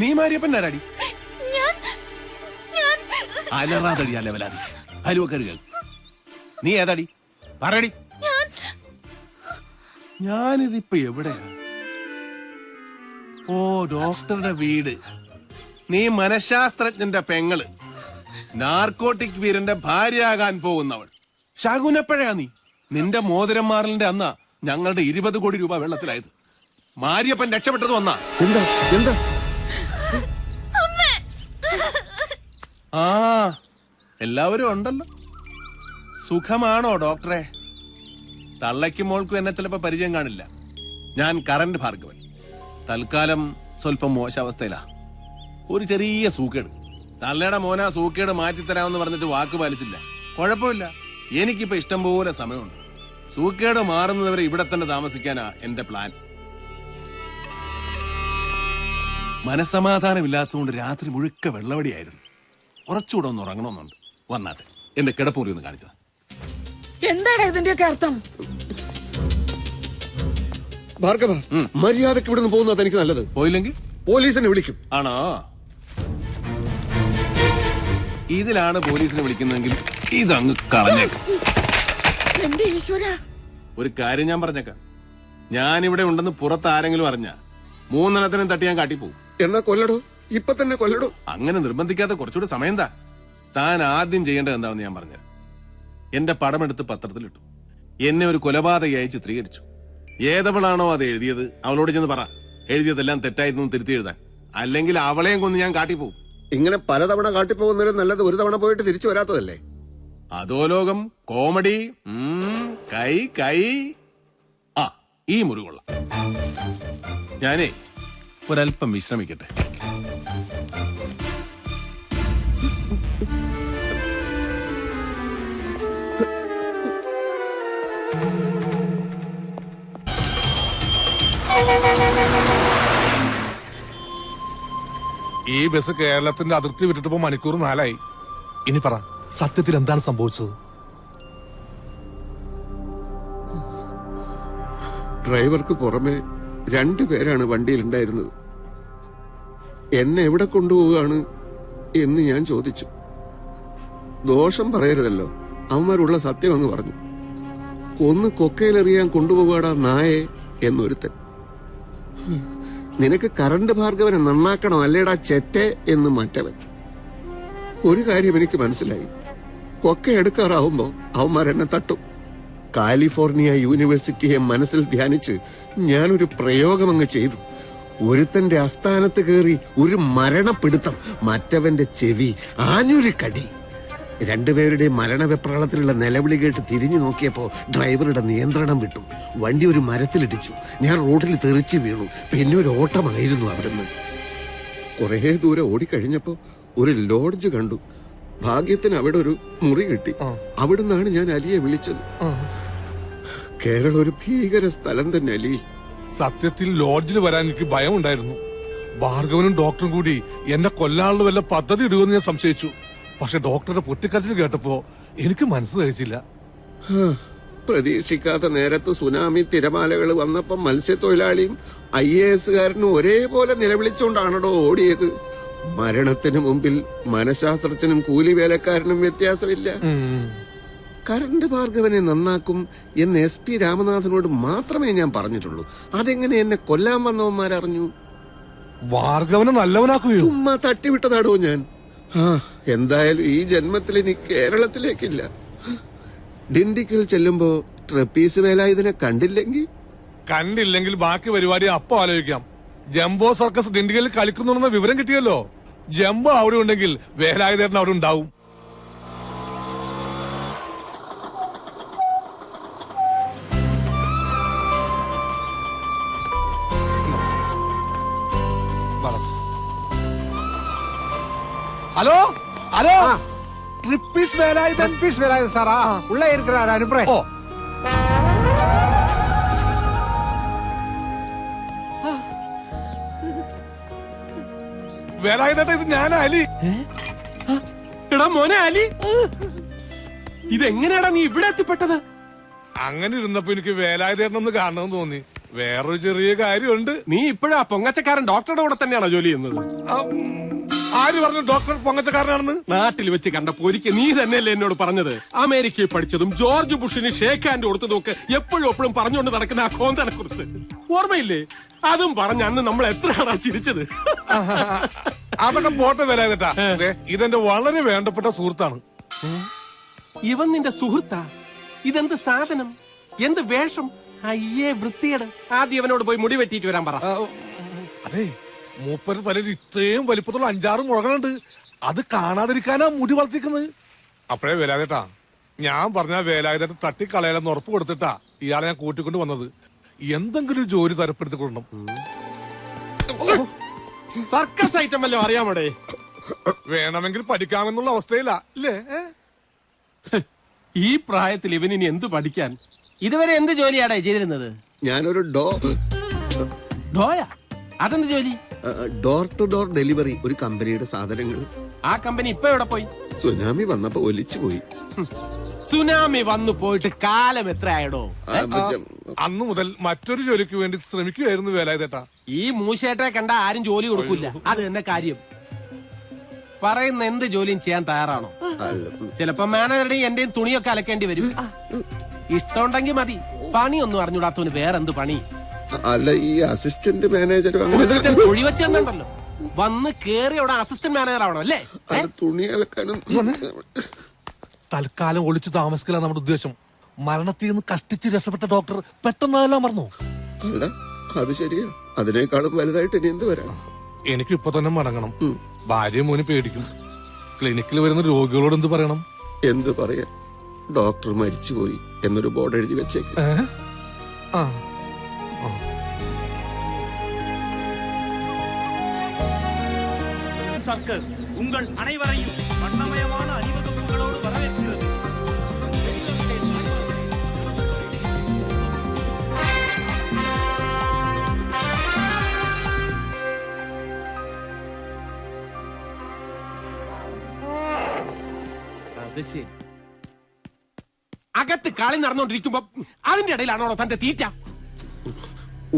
നീ മാരിയപ്പൻ ആരാടി? അലറാതടി അലവലാതി അലുവക്കരുകൾ. നീ ഏതാടി പറയടി. ഞാനിതിപ്പോ എവിടെയാ? ഓ, ഡോക്ടറുടെ വീട്. നീ മനഃശാസ്ത്രജ്ഞന്റെ പെങ്ങള്, നാർക്കോട്ടിക് വീരന്റെ ഭാര്യയാകാൻ പോകുന്നവൾ. ശകുനപ്പഴയാ നീ. നിന്റെ മോതിരം മാറലിന്റെ അന്നാ ഞങ്ങളുടെ 20 കോടി രൂപ വെള്ളത്തിലായത്. മാരിയപ്പൻ രക്ഷപ്പെട്ടത് വന്നാ. എന്താ എന്താ? ആ, എല്ലാവരും ഉണ്ടല്ലോ. സുഖമാണോ ഡോക്ടറെ? തള്ളയ്ക്കും മോൾക്കും എന്നെ ചിലപ്പോ പരിചയം കാണില്ല. ഞാൻ കറന്റ് ഭാർഗവൻ. തൽക്കാലം സ്വല്പം മോശാവസ്ഥയിലാ. ഒരു ചെറിയ സൂക്കേട്. തള്ളയുടെ മോനാ സൂക്കേട് മാറ്റിത്തരാമെന്ന് പറഞ്ഞിട്ട് വാക്ക് പാലിച്ചില്ല. കുഴപ്പമില്ല, എനിക്കിപ്പോ ഇഷ്ടം പോലെ സമയമുണ്ട്. സൂക്കേട് മാറുന്നവരെ ഇവിടെ തന്നെ താമസിക്കാനാ എന്റെ പ്ലാൻ. മനസമാധാനമില്ലാത്തതുകൊണ്ട് രാത്രി മുഴുക്ക വെള്ളവടിയായിരുന്നു. കുറച്ചുകൂടെ ഒന്ന് ഉറങ്ങണമെന്നുണ്ട്. വന്നാട്ടെ, എന്റെ കിടപ്പൂറി ഒന്ന് കാണിച്ചത്. എന്താണ് ഇതിന്റെയൊക്കെ അർത്ഥം? ഭാർഗവ, മര്യാദക്ക് ഇവിടുന്ന് പോകുന്നത് എനിക്ക് നല്ലത്. പോയില്ലെങ്കിൽ പോലീസിനെ വിളിക്കും. ആണോ? ഇതിലാണ് പോലീസിനെ വിളിക്കുന്നതെങ്കിൽ ഇതങ്ങ് കളഞ്ഞേക്കാം. എന്റെ ഈശ്വര, ഒരു കാര്യം ഞാൻ പറഞ്ഞേക്കാം. ഞാനിവിടെ ഉണ്ടെന്ന് പുറത്ത് ആരെങ്കിലും അറിഞ്ഞ 3 എണ്ണത്തിനും തട്ടി ഞാൻ കാട്ടിപ്പോവും. എന്നാ കൊല്ലടോ, ഇപ്പൊ തന്നെ കൊല്ലടോ. അങ്ങനെ നിർബന്ധിക്കാത്ത കുറച്ചുകൂടി സമയം താൻ ആദ്യം ചെയ്യേണ്ടത് എന്താണെന്ന് ഞാൻ പറഞ്ഞത്. എന്റെ പടമെടുത്ത് പത്രത്തിലിട്ടു. എന്നെ ഒരു കൊലപാതകയായി ചിത്രീകരിച്ചു. ഏതവളാണോ അത് എഴുതിയത് അവളോട് ചെന്ന് പറ, എഴുതിയതെല്ലാം തെറ്റായിരുന്നു തിരുത്തി എഴുതാൻ. അല്ലെങ്കിൽ അവളെയും കൊന്ന് ഞാൻ കാട്ടിപ്പോവും. ഇങ്ങനെ പലതവണ കാട്ടിപ്പോകുന്നതിലും നല്ലത് ഒരു തവണ പോയിട്ട് തിരിച്ചു വരാത്തതല്ലേ? അതോ ലോകം കോമഡി. കൈ കൈ. ആ, ഈ മുറി കൊള്ളാം. ഞാനേ ഒരല്പം വിശ്രമിക്കട്ടെ. ഈ ബസ് കേരളത്തിന്റെ അതിർത്തി വിട്ടിട്ടിപ്പോ മണിക്കൂർ 4 ആയി. ഇനി പറ, സത്യത്തിൽ എന്താണ് സംഭവിച്ചത്? ഡ്രൈവർക്ക് പുറമെ 2 പേരാണ് വണ്ടിയിലുണ്ടായിരുന്നത്. എന്നെ എവിടെ കൊണ്ടുപോവുകയാണ് എന്ന് ഞാൻ ചോദിച്ചു. ദോഷം പറയരുതല്ലോ, അവന്മാരുള്ള സത്യം അങ്ങ് പറഞ്ഞു. കൊന്ന് കൊക്കയിലെറിയാൻ കൊണ്ടുപോകാടാ നായെ എന്നൊരുത്തൻ. നിനക്ക് കറണ്ട് ഭാർഗവനെ നന്നാക്കണം അല്ലേടാ ചെറ്റെ എന്ന് മറ്റവൻ. ഒരു കാര്യം എനിക്ക് മനസ്സിലായി, കൊക്ക എടുക്കാറാവുമ്പോ അവന്മാരെന്നെ തട്ടും. കാലിഫോർണിയ യൂണിവേഴ്സിറ്റിയെ മനസ്സിൽ ധ്യാനിച്ച് ഞാനൊരു പ്രയോഗം അങ്ങ് ചെയ്തു. ഒരുത്തന്റെ അസ്ഥാനത്ത് കയറി ഒരു മരണപ്പിടുത്തം, മറ്റവന്റെ ചെവി ആഞ്ഞൊരു കടി. 2 പേരുടെ മരണവെപ്രാളത്തിലുള്ള നിലവിളി കേട്ട് തിരിഞ്ഞു നോക്കിയപ്പോ ഡ്രൈവറുടെ നിയന്ത്രണം വിട്ടു. വണ്ടി ഒരു മരത്തിലിടിച്ചു. ഞാൻ റോഡിൽ തെറിച്ചു വീണു. പിന്നെ ഒരു ഓട്ടമായിരുന്നു. അവിടുന്ന് കുറെ ദൂരം ഓടിക്കഴിഞ്ഞപ്പോ ഒരു ലോഡ്ജ് കണ്ടു. ഭാഗ്യത്തിന് അവിടെ ഒരു മുറി കിട്ടി. അവിടുന്നാണ് ഞാൻ അലിയെ വിളിച്ചത്. കേരളം ഒരു ഭീകര സ്ഥലം തന്നെ അലി. സത്യത്തിൽ ലോഡ്ജിൽ വരാൻ എനിക്ക് ഭയമുണ്ടായിരുന്നു. ഭാർഗവനും ഡോക്ടറും കൂടി എന്നെ കൊല്ലാനുള്ള വല്ല പദ്ധതി ഇടുമെന്ന് ഞാൻ സംശയിച്ചു. പക്ഷെ ഡോക്ടറുടെ പൊട്ടിക്കരച്ചിൽ കേട്ടപ്പോ എനിക്ക് മനസ്സ് കഴിച്ചില്ല. പ്രതീക്ഷിക്കാത്ത നേരത്ത് സുനാമി തിരമാലകൾ വന്നപ്പോ മത്സ്യത്തൊഴിലാളിയും IAS-കാരനും ഒരേപോലെ നിലവിളിച്ചുകൊണ്ടാണോ ഓടിയത്. മരണത്തിന് മുമ്പിൽ മനഃശാസ്ത്രജ്ഞനും കൂലിവേലക്കാരനും വ്യത്യാസമില്ല. കറണ്ട് ഭാർഗവനെ നന്നാക്കും എന്ന് SP രാമനാഥനോട് മാത്രമേ ഞാൻ പറഞ്ഞിട്ടുള്ളൂ. അതെങ്ങനെ എന്നെ കൊല്ലാൻ വന്നവന്മാരറിഞ്ഞു? ഭാർഗവനെ നല്ലവനാക്കുകയോ? ചുമ്മാ തട്ടിവിട്ടതാടോ ഞാൻ. എന്തായാലും ഈ ജന്മത്തിൽ ഇനി കേരളത്തിലേക്കില്ല. ഡിണ്ടിക്കൽ ചെല്ലുമ്പോ ട്രപ്പീസ് വേലായുധനെ കണ്ടില്ലെങ്കിൽ ബാക്കി പരിപാടി അപ്പൊ ആലോചിക്കാം. ജംബോ സർക്കസ് ഡിണ്ടിക്കലിൽ കളിക്കുന്നുണ്ടെന്ന വിവരം കിട്ടിയല്ലോ. ജംബോ അവിടെ ഉണ്ടെങ്കിൽ വേലായുധേട്ടൻ അവിടെ ഉണ്ടാവും. ஹலோ ஹலோ ட்ரிப்பிஸ் வேலாயுதன் சாரா உள்ள இருக்கிறாரு அனுப்புறேன். ஓ വേലായുധേട്ടാ, ഇത് ഞാനാ അലി. എടാ മോനെ അലി, ഇതെങ്ങനെയാടാ നീ ഇവിടെ എത്തിപ്പെട്ടത്? അങ്ങനെ ഇരുന്നപ്പോ എനിക്ക് വേലായുധേട്ടനൊന്ന് കാണണമെന്ന് തോന്നി. വേറൊരു ചെറിയ കാര്യമുണ്ട്. നീ ഇപ്പോഴും ആ പൊങ്ങച്ചക്കാരൻ ഡോക്ടറുടെ കൂടെ തന്നെയാണോ ജോലി ചെയ്യുന്നത്? ആര് പറഞ്ഞു ഡോക്ടർ പൊങ്ങച്ചക്കാരനാണെന്ന്? നാട്ടിൽ വെച്ച് കണ്ടപ്പോ ഒരിക്കൽ നീ തന്നെയല്ലേ എന്നോട് പറഞ്ഞത് അമേരിക്കയിൽ പഠിച്ചതും ജോർജ് ബുഷിന് ഷേക്ക് ഹാൻഡ് കൊടുത്തതും ഒക്കെ എപ്പോഴും പറഞ്ഞുകൊണ്ട് നടക്കുന്ന ആ കോന്തനെ കുറിച്ച് ഓർമ്മയില്ലേ? അതും പറഞ്ഞ അന്ന് നമ്മൾ എത്രയാണാ ചിരിച്ചത്. അതൊക്കെ പോട്ടെ വേലായുധേട്ടാ. ഇതെന്റെ വളരെ വേണ്ടപ്പെട്ട സുഹൃത്താണ്. ഇവൻ നിന്റെ സുഹൃത്താ? ഇതെന്ത് സാധനം, എന്ത് വേഷം? അയ്യേ വൃത്തിയേട്. ആദ്യം ഇവനോട് പോയി മുടി വെട്ടിയിട്ട് വരാൻ പറ. അതെ, മൂപ്പര് തലയിൽ ഇത്രയും വലിപ്പത്തുള്ള 5-6 മുഴകളുണ്ട്. അത് കാണാതിരിക്കാനാ മുടി വളർത്തിക്കുന്നത്. അപ്പഴേ വേലായുധേട്ടാ, ഞാൻ പറഞ്ഞ വേലായുധേട്ടൻ തട്ടിക്കളയാലെന്ന് ഉറപ്പ് കൊടുത്തിട്ടാ ഇയാളെ ഞാൻ കൂട്ടിക്കൊണ്ട് വന്നത്. എന്തെങ്കിലും ഒരു ജോലി തരപ്പെടുത്തി കൊടുക്കണം. സർക്കസ് ഐറ്റം വല്ലോ അറിയാമോടെ? വേണമെങ്കിൽ പഠിക്കാമെന്നുള്ള അവസ്ഥയില്ല അല്ലേ? ഈ പ്രായത്തിൽ ഇവനിനി എന്ത് പഠിക്കാൻ? ഇതുവരെ എന്ത് ജോലിയാടാ ചെയ്തിരുന്നത്? ഞാനൊരു ഡോയ? അതെന്ത് ജോലി? ഡോർ ടു ഡോർ ഡെലിവറി ഒരു കമ്പനിയുടെ സാധനങ്ങൾ. ആ കമ്പനി ഇപ്പൊ എവിടെ പോയി? സുനാമി വന്നപ്പോ ഒലിച്ചു പോയി. സുനാമി വന്നു പോയിട്ട് കാലം എത്ര ആയടോ? അന്നു മുതൽ മറ്റൊരു ജോലിക്ക് വേണ്ടി ശ്രമിക്കുകയായിരുന്നു വേലായുധേട്ടാ. ഈ മൂശേട്ടെ കണ്ട ആരും ജോലി കൊടുക്കില്ല. അത് തന്നെ കാര്യം. പറയുന്ന എന്ത് ജോലിയും ചെയ്യാൻ തയ്യാറാണോ? ചിലപ്പോ മാനേജറുടെയും എന്റെയും തുണിയൊക്കെ അലക്കേണ്ടി വരും. ഇഷ്ടമുണ്ടെങ്കിൽ മതി. പണിയൊന്നും അറിഞ്ഞൂടാത്തവന് വേറെന്ത് പണി? അല്ല, ഈ അസിസ്റ്റന്റ് മാനേജർ ഒഴിവെച്ചെന്നുണ്ടല്ലോ. വന്ന് കേറി അവിടെ അസിസ്റ്റന്റ് മാനേജർ ആവണം അല്ലേ? തുണി അലക്കാനും. തൽക്കാലം ഒളിച്ചു താമസിക്കല നമ്മുടെ ഉദ്ദേശം. മരണത്തിൽ നിന്ന് കഷ്ടിച്ച് രക്ഷപ്പെട്ട ഡോക്ടർ പെട്ടെന്ന് അതെല്ലാം മറന്നു. അല്ല, അത് ശരിയാ. അതിനേക്കാളും വലുതായിട്ട് ഇനി എന്ത് വരാം? എനിക്ക് ഇപ്പൊ തന്നെ മടങ്ങണം. ഭാര്യ മോന് പേടിക്കും. ക്ലിനിക്കിൽ വരുന്ന രോഗികളോട് എന്ത് പറയണം? എന്ത് പറയാ? ഡോക്ടർ മരിച്ചുപോയി എന്നൊരു ബോർഡ് എഴുതി വെച്ചേക്ക്. சர்க்கஸ் உங்கள் அனைவரையும் வண்ணமயமான அணிவகுப்புகளோடு வரவேற்கிறது. അത് ശരി. അകത്ത് കളി നടന്നുകൊണ്ടിരിക്കുമ്പോ അതിന്റെ ഇടയിലാണോ തന്റെ തീറ്റ?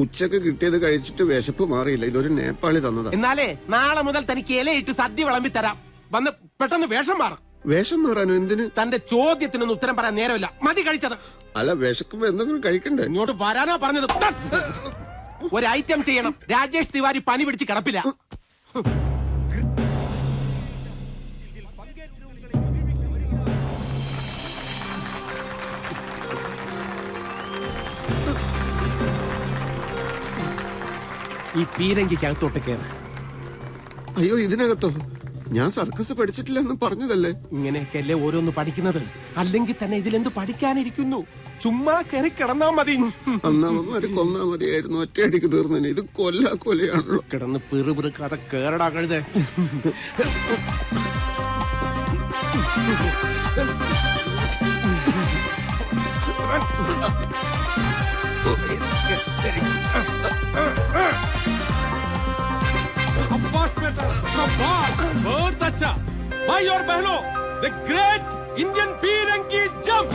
ഉച്ചക്ക് കിട്ടിയത് കഴിച്ചിട്ട് വിശപ്പ് മാറിയില്ല. ഇതൊരു നേപ്പാളി തന്നതാ. എന്നാലേ നാളെ മുതൽ തനിക്ക് ഇലയിട്ട് സദ്യ വിളമ്പി തരാം. വന്ന് പെട്ടെന്ന് വേഷം മാറും. വേഷം മാറാനോ? എന്തിന്? തന്റെ ചോദ്യത്തിനൊന്നും ഉത്തരം പറയാൻ നേരമില്ല. മതി കഴിച്ചത്. അല്ല, വിശക്കുമ്പോ എന്തെങ്കിലും കഴിക്കണ്ടേ? ഇങ്ങോട്ട് വരാനാ പറഞ്ഞത്. ഒരു ഐറ്റം ചെയ്യണം. രാജേഷ് തിവാരി പനി പിടിച്ച് കിടപ്പില്ല. ഈ പീരങ്കിക്കകത്തോട്ട് കയറ്. അയ്യോ, ഇതിനകത്തോ? ഞാൻ സർക്കസ് പഠിച്ചിട്ടില്ലെന്ന് പറഞ്ഞതല്ലേ. ഇങ്ങനെയൊക്കെയല്ലേ ഓരോന്ന് പഠിക്കുന്നത്. അല്ലെങ്കിൽ തന്നെ ഇതിലെന്ത് പഠിക്കാനിരിക്കുന്നു? ചുമ്മാ കയറി കിടന്നാ മതി. അന്നാമന്മാര് കൊന്നാ മതിയായിരുന്നു. ഒറ്റയടിക്ക് തീർന്നേനെ. ഇത് കൊലയാണല്ലോ. കിടന്ന് പിറുപിറുക്കാതെ കേറടാ കഴുത. बहुत अच्छा भाई और बहनों, द ग्रेट इंडियन पीरंगी जंप.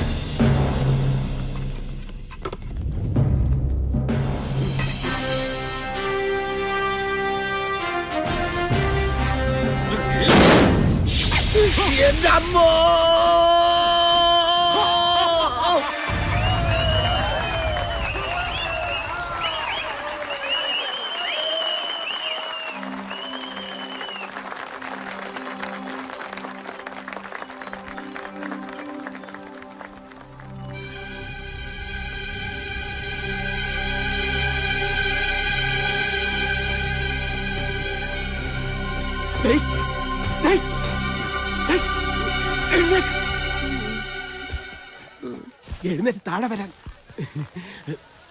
എഴുന്നേറ്റ് താഴെ വരാൻ.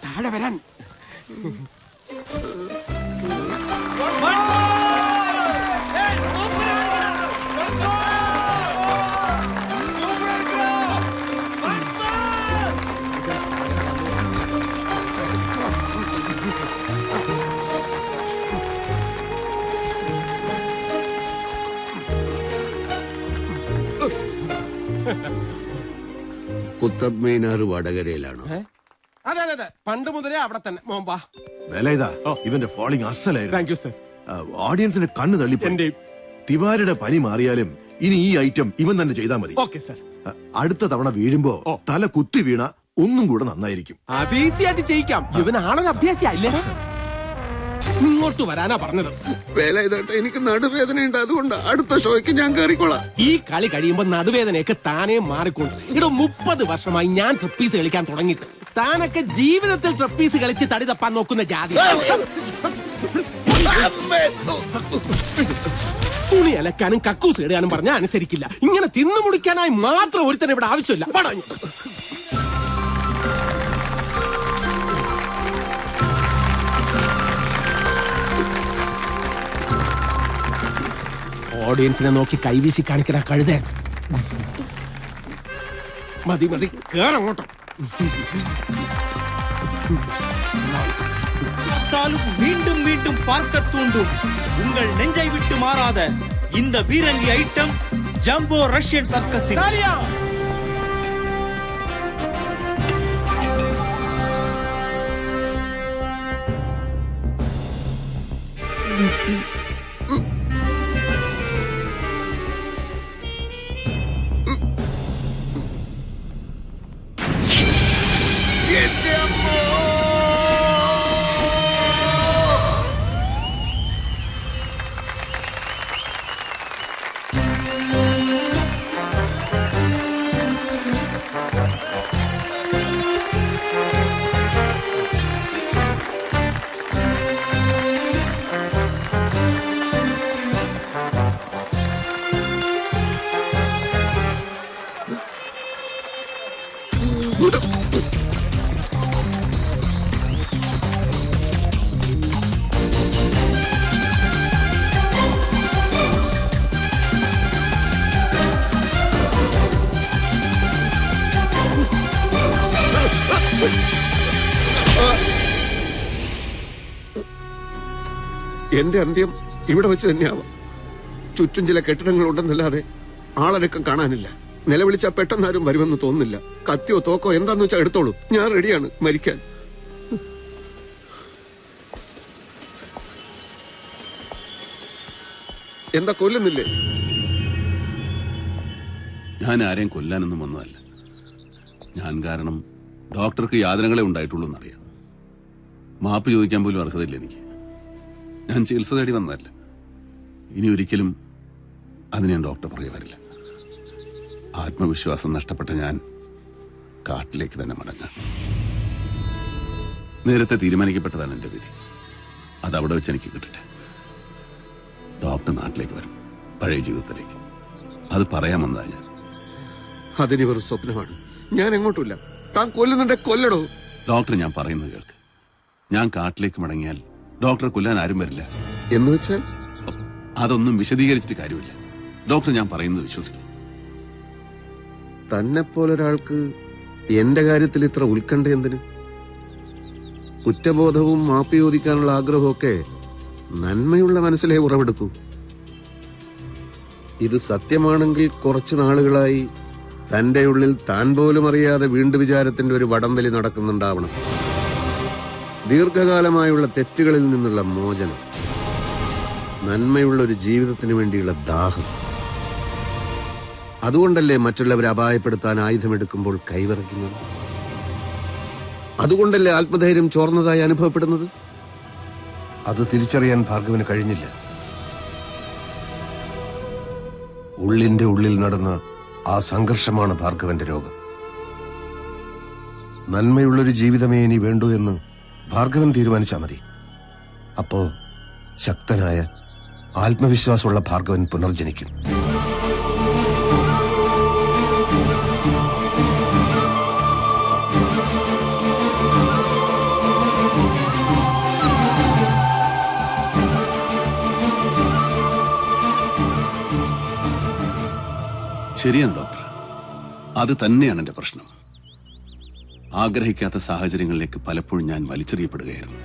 താഴെ വരാൻ. കുത്തബ് മീനാർ വടകരയിലാണോ? അതെ അതെ അതെ, പണ്ട് മുതലേ അവിടെ തന്നെ. മോമ്പാ. വേലയിതാ ഇവന്റെ ഫോളിംഗ് അസലായിരുന്നു. Thank you sir. ഓഡിയൻസിന്റെ കണ്ണ് തള്ളിപ്പോയി. തിവാരിയുടെ പനി മാറിയാലും ഇനി ഈ ഐറ്റം ഇവൻ തന്നെ ചെയ്താൽ മതി. Okay sir. അടുത്ത തവണ വീഴുമ്പോ തല കുത്തി വീണ ഒന്നും കൂടെ നന്നായിരിക്കും. അത് ഈസി ആയിട്ട് ചെയ്യിക്കാം. ഇവനാണൊരു അഭ്യാസിയല്ലേ? ഇങ്ങോട്ട് വരാനാ പറഞ്ഞത്. വേലായുധേട്ട, എനിക്ക് നടുവേദനയുണ്ട്, അതുകൊണ്ട് അടുത്ത ഷോയ്ക്ക് ഞാൻ കയറിക്കൊള്ളാം. ഈ കളി കഴിയുമ്പോ നടുവേദനയൊക്കെ താനേ മാറിക്കൊണ്ടു. ഇവിടെ 30 വർഷമായി ഞാൻ ട്രപ്പീസ് കളിക്കാൻ തുടങ്ങിയിട്ട്. താനൊക്കെ ജീവിതത്തിൽ ട്രപ്പീസ് കളിച്ച് തടി തപ്പാൻ നോക്കുന്ന ജാതി. തുണി അലക്കാനും കക്കൂസ് ഇടാനും പറഞ്ഞാൽ അനുസരിക്കില്ല. ഇങ്ങനെ തിന്നു മുടിക്കാനായി മാത്രം ഒരുത്തന്നെ ഇവിടെ ആവശ്യമില്ല. ഓഡിയൻസിനെ നോക്കി കൈവീശി കാണിക്കണ കഴുതേ. മതി മതി, കേറങ്ങോട്ടോ. மீண்டும் மீண்டும் பார்க்க தூண்டும் உங்கள் நெஞ்சை விட்டு மாறாத இந்த பீரங்கி ஐட்டம் ஜம்போ ரஷ்யன் சர்க்கஸின் എന്റെ അന്ത്യം ഇവിടെ വെച്ച് തന്നെയാവാം. ചുറ്റും ചില കെട്ടിടങ്ങളുണ്ടെന്നല്ലാതെ ആളനക്കം കാണാനില്ല. നിലവിളിച്ചാ പെട്ടെന്നാരും വരുമെന്ന് തോന്നുന്നില്ല. കത്തിയോ തോക്കോ എന്താന്ന് വെച്ചാൽ എടുത്തോളൂ, ഞാൻ റെഡിയാണ് മരിക്കാൻ. എന്താ കൊല്ലുന്നില്ലേ? ഞാൻ ആരെയും കൊല്ലാനൊന്നും വന്നതല്ല. ഞാൻ കാരണം ഡോക്ടർക്ക് യാതനകളെ ഉണ്ടായിട്ടുള്ളൂ എന്നറിയാം. മാപ്പ് ചോദിക്കാൻ പോലും അർഹതയില്ല എനിക്ക്. ഞാൻ ചികിത്സ തേടി വന്നതല്ല. ഇനി ഒരിക്കലും അതിന് ഞാൻ ഡോക്ടർ പുറകെ വരില്ല. ആത്മവിശ്വാസം നഷ്ടപ്പെട്ട ഞാൻ കാട്ടിലേക്ക് തന്നെ മടങ്ങാം. നേരത്തെ തീരുമാനിക്കപ്പെട്ടതാണ് എൻ്റെ വിധി. അതവിടെ വെച്ച് എനിക്ക് കിട്ടട്ടെ. ഡോക്ടർ നാട്ടിലേക്ക് വരും, പഴയ ജീവിതത്തിലേക്ക്. അത് പറയാമെന്നാ ഞാൻ. അതിനി വെറും സ്വപ്നമാണ്. ഞാൻ എങ്ങോട്ടുമില്ല. താൻ കൊല്ലുന്നുണ്ടെ കൊല്ലടോ. ഡോക്ടർ, ഞാൻ പറയുന്നത് കേൾക്ക്. ഞാൻ കാട്ടിലേക്ക് മടങ്ങിയാൽ ഡോക്ടറെ കൊല്ലാൻ ആരും വരില്ല. എന്ന് വെച്ചാൽ അതൊന്നും വിശദീകരിച്ചിട്ട് കാര്യമില്ല. ഡോക്ടർ ഞാൻ പറയുന്നത് വിശ്വസിക്കും. തന്നെ പോലൊരാൾക്ക് എന്റെ കാര്യത്തിൽ ഇത്ര ഉത്കണ്ഠ എന്തിന്? കുറ്റബോധവും മാപ്പ് ചോദിക്കാനുള്ള ആഗ്രഹമൊക്കെ നന്മയുള്ള മനസ്സിലേ ഉറവെടുക്കൂ. ഇത് സത്യമാണെങ്കിൽ കുറച്ചു നാളുകളായി തന്റെ ഉള്ളിൽ താൻ പോലും അറിയാതെ വീണ്ടും വിചാരത്തിന്റെ ഒരു വടംവലി നടക്കുന്നുണ്ടാവണം. ദീർഘകാലമായുള്ള തെറ്റുകളിൽ നിന്നുള്ള മോചനം, നന്മയുള്ള ഒരു ജീവിതത്തിന് വേണ്ടിയുള്ള ദാഹം. അതുകൊണ്ടല്ലേ മറ്റുള്ളവരെ അപായപ്പെടുത്താൻ ആയുധമെടുക്കുമ്പോൾ കൈവിറയ്ക്കുന്നത്? അതുകൊണ്ടല്ലേ ആത്മധൈര്യം ചോർന്നതായി അനുഭവപ്പെടുന്നത്? അത് തിരിച്ചറിയാൻ ഭാർഗവന് കഴിഞ്ഞില്ല. ഉള്ളിന്റെ ഉള്ളിൽ നടന്ന ആ സംഘർഷമാണ് ഭാർഗവന്റെ രോഗം. നന്മയുള്ളൊരു ജീവിതമേ ഇനി വേണ്ടൂ എന്ന് ഭാർഗവൻ തീരുമാനിച്ചാൽ മതി. അപ്പോ ശക്തനായ ആത്മവിശ്വാസമുള്ള ഭാർഗവൻ പുനർജനിക്കും. ശരിയാണ് ഡോക്ടർ, അത് തന്നെയാണ് എന്റെ പ്രശ്നം. ആഗ്രഹിക്കാത്ത സാഹചര്യങ്ങളിലേക്ക് പലപ്പോഴും ഞാൻ വലിച്ചെറിയപ്പെടുകയായിരുന്നു.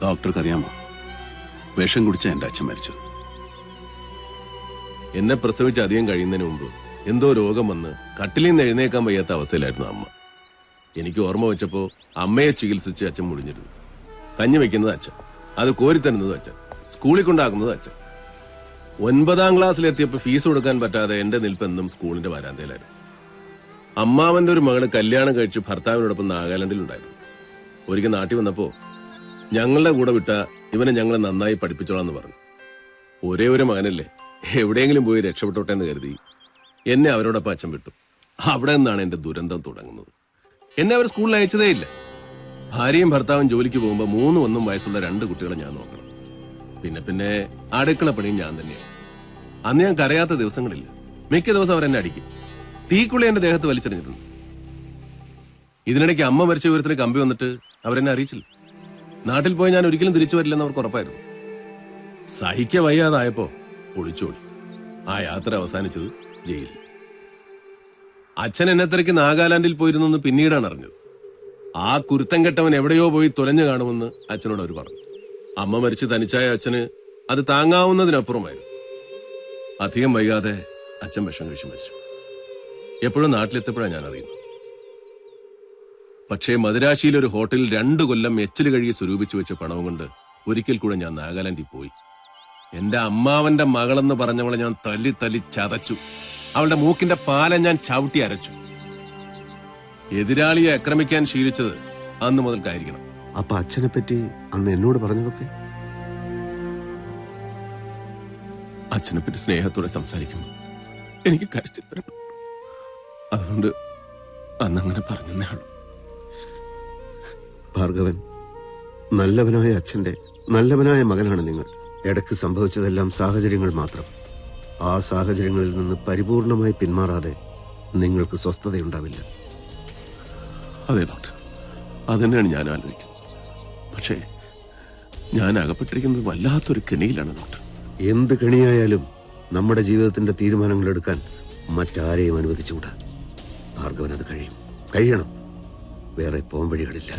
ഡോക്ടർക്കറിയാമോ, വിഷം കുടിച്ച എന്റെ അച്ഛൻ മരിച്ചത്. എന്നെ പ്രസവിച്ച് അധികം കഴിയുന്നതിന് മുമ്പ് എന്തോ രോഗം വന്ന് കട്ടിലിൽ നിന്ന് എഴുന്നേക്കാൻ വയ്യാത്ത അവസ്ഥയിലായിരുന്നു അമ്മ. എനിക്ക് ഓർമ്മ വെച്ചപ്പോ അമ്മയെ ചികിത്സിച്ച് അച്ഛൻ മുടിഞ്ഞിരുന്നു. കഞ്ഞി വെക്കുന്നത് അച്ഛൻ, അത് കോരിത്തരുന്നത് അച്ഛൻ, സ്കൂളിൽ കൊണ്ടാക്കുന്നത് അച്ഛൻ. 9ാം ക്ലാസ്സിലെത്തിയപ്പോ ഫീസ് കൊടുക്കാൻ പറ്റാതെ എന്റെ നിൽപ്പെന്നും സ്കൂളിന്റെ വരാന്തയിലായിരുന്നു. അമ്മാവന്റെ ഒരു മകള് കല്യാണം കഴിച്ച് ഭർത്താവിനോടൊപ്പം നാഗാലാൻഡിലുണ്ടായിരുന്നു. ഒരിക്കൽ നാട്ടിൽ വന്നപ്പോ ഞങ്ങളുടെ കൂടെ വിട്ട ഇവനെ ഞങ്ങളെ നന്നായി പഠിപ്പിച്ചോളാന്ന് പറഞ്ഞു. ഒരേ ഒരു മകനല്ലേ, എവിടെയെങ്കിലും പോയി രക്ഷപ്പെട്ടോട്ടെ എന്ന് കരുതി എന്നെ അവരോടൊപ്പം അച്ഛൻ വിട്ടു. അവിടെ നിന്നാണ് എന്റെ ദുരന്തം തുടങ്ങുന്നത്. എന്നെ അവർ സ്കൂളിൽ അയച്ചതേ ഇല്ല. ഭാര്യയും ഭർത്താവും ജോലിക്ക് പോകുമ്പോൾ 3 വയസ്സുള്ള 2 കുട്ടികളെ ഞാൻ നോക്കണം. പിന്നെ അടുക്കള പണിയും ഞാൻ തന്നെയാണ്. അന്ന് ഞാൻ കരയാത്ത ദിവസങ്ങളില്ല. മിക്ക ദിവസം അവരെന്നെ അടിക്കും. തീക്കുള്ളി എന്റെ ദേഹത്ത് വലിച്ചെറിഞ്ഞിട്ടുണ്ട്. ഇതിനിടയ്ക്ക് അമ്മ മരിച്ച വിവരത്തിന് കമ്പി വന്നിട്ട് അവരെന്നെ അറിയിച്ചില്ല. നാട്ടിൽ പോയി ഞാൻ ഒരിക്കലും തിരിച്ചു വരില്ലെന്ന് അവർക്ക് ഉറപ്പായിരുന്നു. സഹിക്ക വയ്യാതായപ്പോ ഒളിച്ചോടി. ആ യാത്ര അവസാനിച്ചത് ജയിലിൽ. അച്ഛൻ എന്നെ തിരക്ക് നാഗാലാൻഡിൽ പോയിരുന്നെന്ന് പിന്നീടാണ് അറിഞ്ഞത്. ആ കുരുത്തം കെട്ടവൻ എവിടെയോ പോയി തുലഞ്ഞു കാണുമെന്ന് അച്ഛനോട് അവർ പറഞ്ഞു. അമ്മ മരിച്ച് തനിച്ചായ അച്ഛന് അത് താങ്ങാവുന്നതിനപ്പുറമായിരുന്നു. അധികം വൈകാതെ അച്ഛൻ വിഷം കഴിച്ചു മരിച്ചു. എപ്പോഴും നാട്ടിലെത്തപ്പോഴാണ് ഞാൻ അറിയുന്നത്. പക്ഷേ മദിരാശിയിൽ ഒരു ഹോട്ടലിൽ 2 കൊല്ലം എച്ചിൽ കഴുകി സ്വരൂപിച്ചു വെച്ച പണവും കൊണ്ട് ഒരിക്കൽ കൂടെ ഞാൻ നാഗാലാൻഡിൽ പോയി. എന്റെ അമ്മാവന്റെ മകളെന്ന് പറഞ്ഞവളെ ഞാൻ തല്ലി ചതച്ചു. അവളുടെ മൂക്കിന്റെ പാലം ഞാൻ ചവിട്ടി അരച്ചു. എതിരാളിയെ ആക്രമിക്കാൻ ശീലിച്ചത് അന്ന് മുതൽക്കായിരിക്കണം. അപ്പൊ അച്ഛനെ പറ്റി അന്ന് എന്നോട് പറഞ്ഞതൊക്കെ? അച്ഛനെ പറ്റി സ്നേഹത്തോടെ സംസാരിക്കുമ്പോൾ എനിക്ക് കരച്ചിൽ വരും. അതുകൊണ്ട് അന്നങ്ങനെ പറഞ്ഞേ ഉള്ളൂ. ഭാർഗവൻ, നല്ലവനായ അച്ഛന്റെ നല്ലവനായ മകനാണ് നിങ്ങൾ. ഇടയ്ക്ക് സംഭവിച്ചതെല്ലാം സാഹചര്യങ്ങൾ മാത്രം. ആ സാഹചര്യങ്ങളിൽ നിന്ന് പരിപൂർണമായി പിന്മാറാതെ നിങ്ങൾക്ക് സ്വസ്ഥതയുണ്ടാവില്ല. അതെ ഡോക്ടർ, അതുതന്നെയാണ് ഞാൻ ആലോചിക്കുന്നത്. പക്ഷേ ഞാൻ അകപ്പെട്ടിരിക്കുന്നത് വല്ലാത്തൊരു കെണിയിലാണ് ഡോക്ടർ. എന്ത് കെണിയായാലും നമ്മുടെ ജീവിതത്തിന്റെ തീരുമാനങ്ങൾ എടുക്കാൻ മറ്റാരെയും അനുവദിച്ചുകൂടാ. ഭാർഗവൻ അത് കഴിയണം. വേറെ പോംവഴികളില്ല.